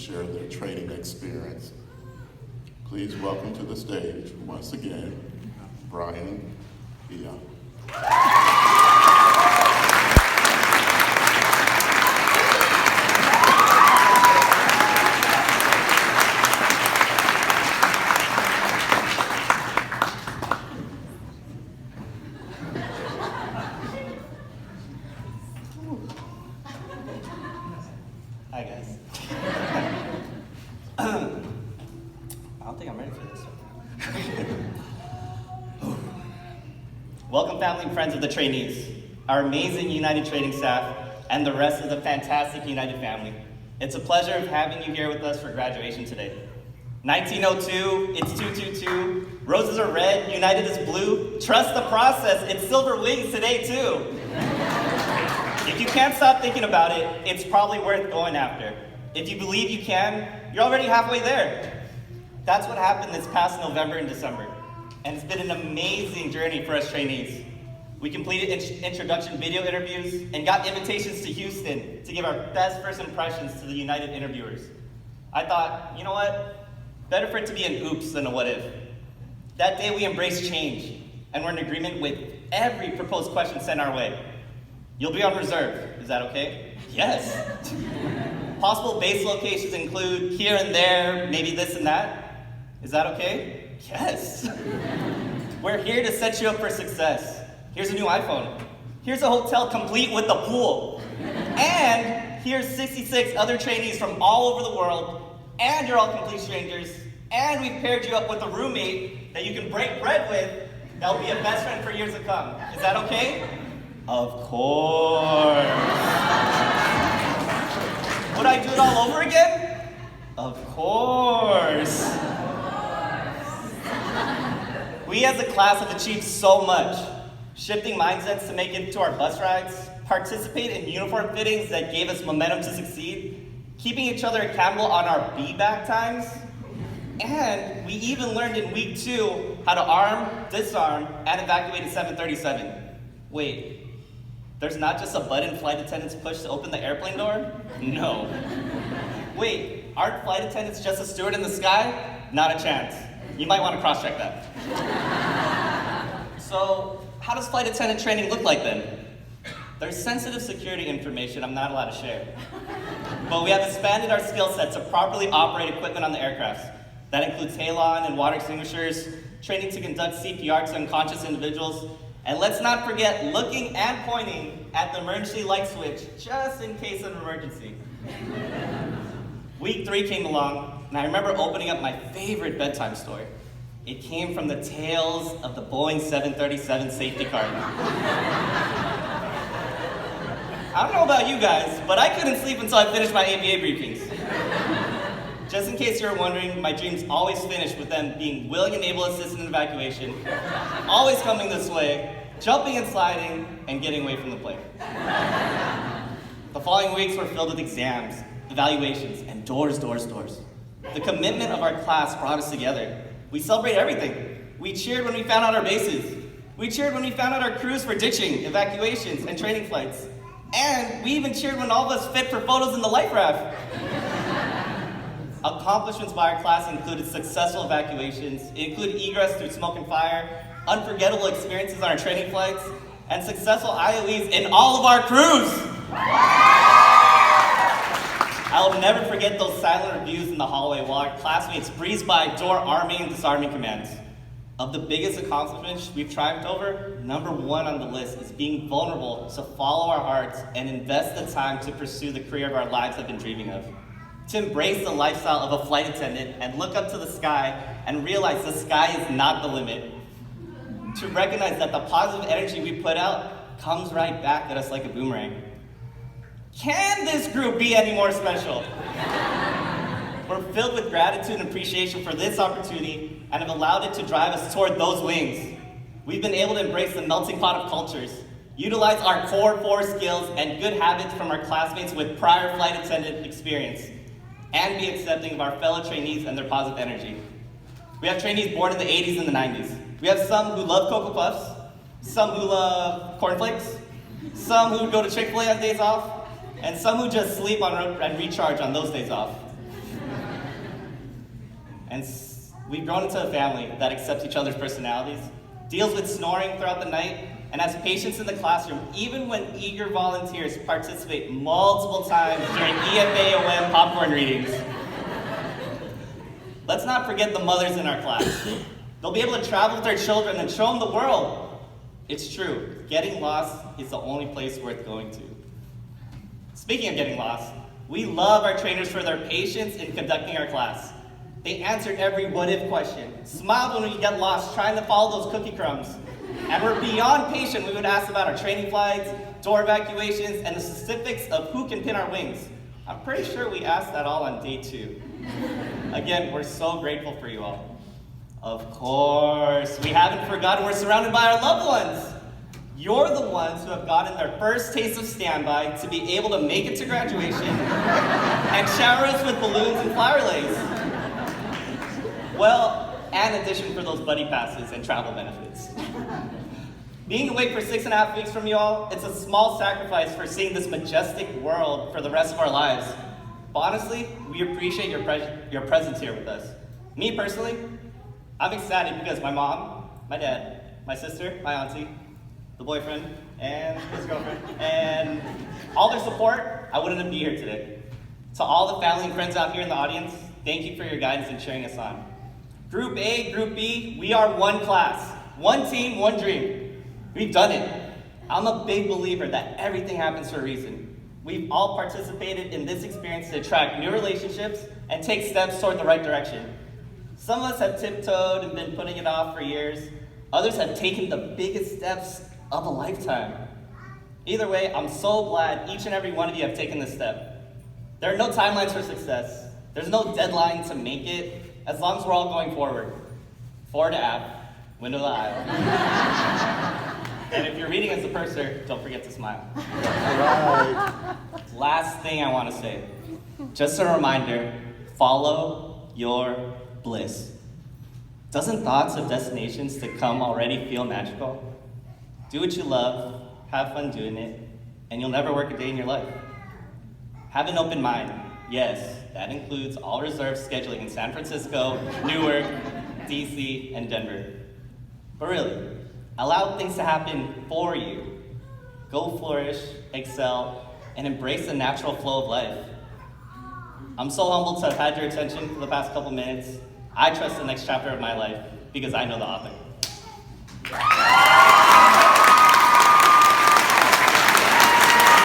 share their training experience. Please welcome to the stage, once again, Brian Villa. Hi guys. I don't think I'm ready for this. Welcome family and friends of the trainees, our amazing United training staff, and the rest of the fantastic United family. It's a pleasure of having you here with us for graduation today. 1902, it's 222, roses are red, United is blue, trust the process, it's silver wings today too. If you can't stop thinking about it, it's probably worth going after. If you believe you can, you're already halfway there. That's what happened this past November and December. And it's been an amazing journey for us trainees. We completed introduction video interviews and got invitations to Houston to give our best first impressions to the United interviewers. I thought, you know what? Better for it to be an oops than a what if. That day we embraced change, and we're in agreement with every proposed question sent our way. You'll be on reserve, is that okay? Yes. Possible base locations include here and there, maybe this and that. Is that okay? Yes. We're here to set you up for success. Here's a new iPhone. Here's a hotel complete with a pool. And here's 66 other trainees from all over the world, and you're all complete strangers, and we've paired you up with a roommate that you can break bread with that'll be a best friend for years to come. Is that okay? Of course. Would I do it all over again? Of course. We as a class have achieved so much. Shifting mindsets to make it to our bus rides, participate in uniform fittings that gave us momentum to succeed, keeping each other accountable on our be-back times, and we even learned in week 2 how to arm, disarm, and evacuate a 737. Wait, there's not just a button flight attendants push to open the airplane door? No. Wait, aren't flight attendants just a steward in the sky? Not a chance. You might want to cross-check that. So, how does flight attendant training look like then? There's sensitive security information I'm not allowed to share. But we have expanded our skill set to properly operate equipment on the aircraft. That includes halon and water extinguishers, training to conduct CPR to unconscious individuals, and let's not forget looking and pointing at the emergency light switch just in case of an emergency. Week 3 came along, and I remember opening up my favorite bedtime story. It came from the tales of the Boeing 737 safety car. I don't know about you guys, but I couldn't sleep until I finished my ABA briefings. Just in case you're wondering, my dreams always finish with them being willing and able assistant in evacuation, always coming this way, jumping and sliding, and getting away from the plane. The following weeks were filled with exams, evaluations, and doors. The commitment of our class brought us together. We celebrate everything. We cheered when we found out our bases. We cheered when we found out our crews for ditching, evacuations, and training flights. And we even cheered when all of us fit for photos in the life raft. Accomplishments by our class included successful evacuations, it included egress through smoke and fire, unforgettable experiences on our training flights, and successful IOEs in all of our crews. I'll never forget those silent reviews in the hallway while our classmates breezed by door arming and disarming commands. Of the biggest accomplishments we've triumphed over, number 1 on the list is being vulnerable to follow our hearts and invest the time to pursue the career of our lives have been dreaming of. To embrace the lifestyle of a flight attendant and look up to the sky and realize the sky is not the limit. To recognize that the positive energy we put out comes right back at us like a boomerang. Can this group be any more special? We're filled with gratitude and appreciation for this opportunity and have allowed it to drive us toward those wings. We've been able to embrace the melting pot of cultures, utilize our core 4 skills and good habits from our classmates with prior flight attendant experience, and be accepting of our fellow trainees and their positive energy. We have trainees born in the 80s and the 90s. We have some who love Cocoa Puffs, some who love cornflakes, some who go to Chick-fil-A on days off, and some who just sleep on and recharge on those days off. and we've grown into a family that accepts each other's personalities, deals with snoring throughout the night, and has patience in the classroom, even when eager volunteers participate multiple times during EFAOM popcorn readings. Let's not forget the mothers in our class. They'll be able to travel with their children and show them the world. It's true, getting lost is the only place worth going to. Speaking of getting lost, we love our trainers for their patience in conducting our class. They answered every what-if question, smiled when we get lost trying to follow those cookie crumbs, and were beyond patient. We would ask about our training flights, door evacuations, and the specifics of who can pin our wings. I'm pretty sure we asked that all on day 2. Again, we're so grateful for you all. Of course, we haven't forgotten we're surrounded by our loved ones. You're the ones who have gotten their first taste of standby to be able to make it to graduation and shower us with balloons and flower lace. Well, and addition for those buddy passes and travel benefits. Being away for 6.5 weeks from you all, it's a small sacrifice for seeing this majestic world for the rest of our lives. But honestly, we appreciate your presence here with us. Me personally, I'm excited because my mom, my dad, my sister, my auntie, the boyfriend, and his girlfriend, and all their support, I wouldn't be here today. To all the family and friends out here in the audience, thank you for your guidance and cheering us on. Group A, Group B, we are one class, one team, one dream. We've done it. I'm a big believer that everything happens for a reason. We've all participated in this experience to attract new relationships and take steps toward the right direction. Some of us have tiptoed and been putting it off for years. Others have taken the biggest steps of a lifetime. Either way, I'm so glad each and every one of you have taken this step. There are no timelines for success. There's no deadline to make it, as long as we're all going forward. Forward to app, window to the aisle. And if you're reading as a purser, don't forget to smile. Right. Last thing I want to say, just a reminder, follow your bliss. Doesn't thoughts of destinations to come already feel magical? Do what you love, have fun doing it, and you'll never work a day in your life. Have an open mind. Yes, that includes all reserved scheduling in San Francisco, Newark, DC, and Denver. But really, allow things to happen for you. Go flourish, excel, and embrace the natural flow of life. I'm so humbled to have had your attention for the past couple minutes. I trust the next chapter of my life because I know the author.